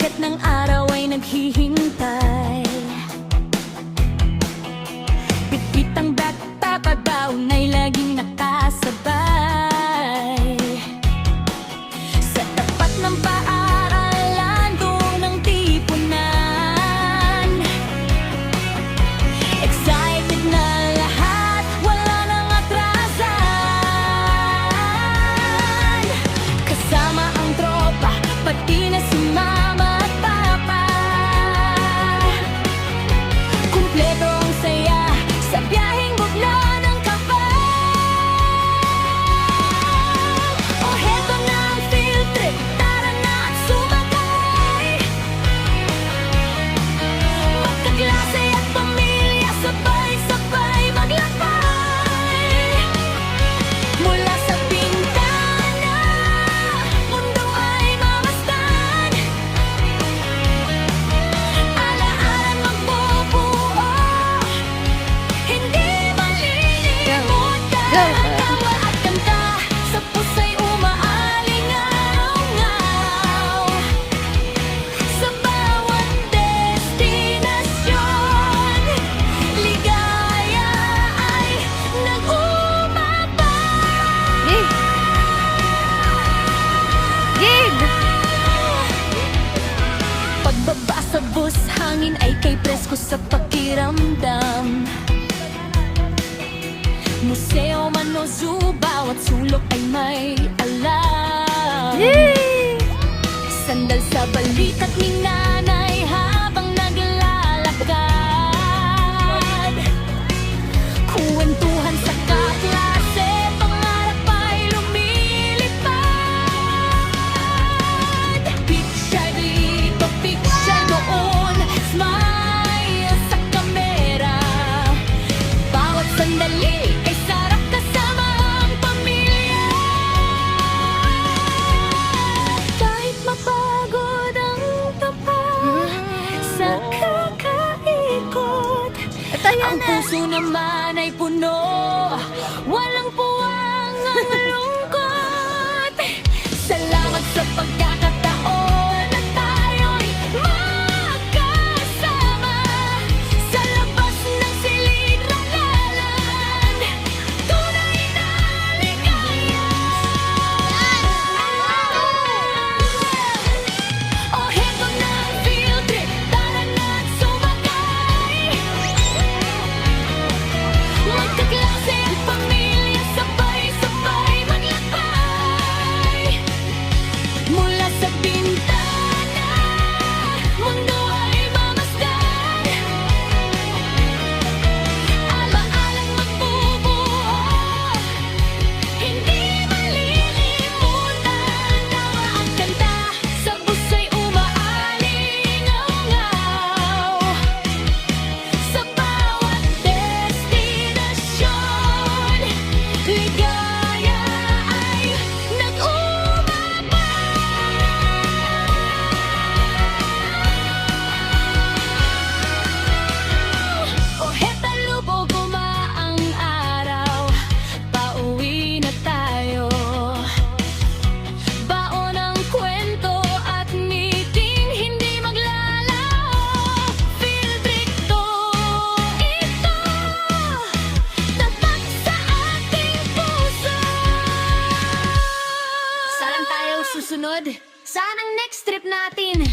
sikat ng araw ay naghihintay. Bitbit ang backpack at baon ay laging nakasabay. Sa tapat ng paaralan, doon ang tipunan. Excited na lahat, wala nang atrasan. Kasama ang tropa, pati na si mama at papa. Kumpleto ang saya sa biyaheng bugla ng kapal. O heto na ang field trip, tara na at sumakay. Magkaklase at pamilya, sabay-sabay maglakbay. Mula sa bintana, mundo ay mamasdan. Alaalan magbubuo, hindi malilimutan. Tawa at kanta, sa pusa'y umaalingaw-ngaw. Sa bawat destinasyon, ligaya ay nag-umapaw. Gig! Pagbaba sa bus, hangin ay kay presko sa pakiramdam. Museo man o zoo, bawat sulok ay may alam. Sandal sa balikat ni nanay habang naglalakad. Kuwentuhan sa kaklase, pangarap ay lumilipad. Picture dito, picture doon, smile sa kamera. Bawat sandali ay sarap kasama ang pamilya. Kahit mapagod ang tapa sa kakaikot, Ito yan ang na. puso naman ay puno, walang puwang ang lungkot. Salamat sa pagkakataon na tayo'y magkasama. Sa labas ng silid-aralan, tunay na ligaya. O heto na ang field trip, tara na at sumakay. Magkaklase at pamilya, sabay-sabay maglakbay. Mula sa bintana, mundo ay mamasdan. Alaalang magbubuo, hindi malilimutan. Tawa at kanta, sa busa'y umaalingaw-ngaw. Sa bawat destinasyon, ligaya ay nag-umapaw. O heta lubog, umaang araw, pauwi na tayo. Baon ang kwento at meeting, hindi maglalaho. Field trip to, ito, tatak sa ating puso. Saan tayo susunod? Saan ang next trip natin?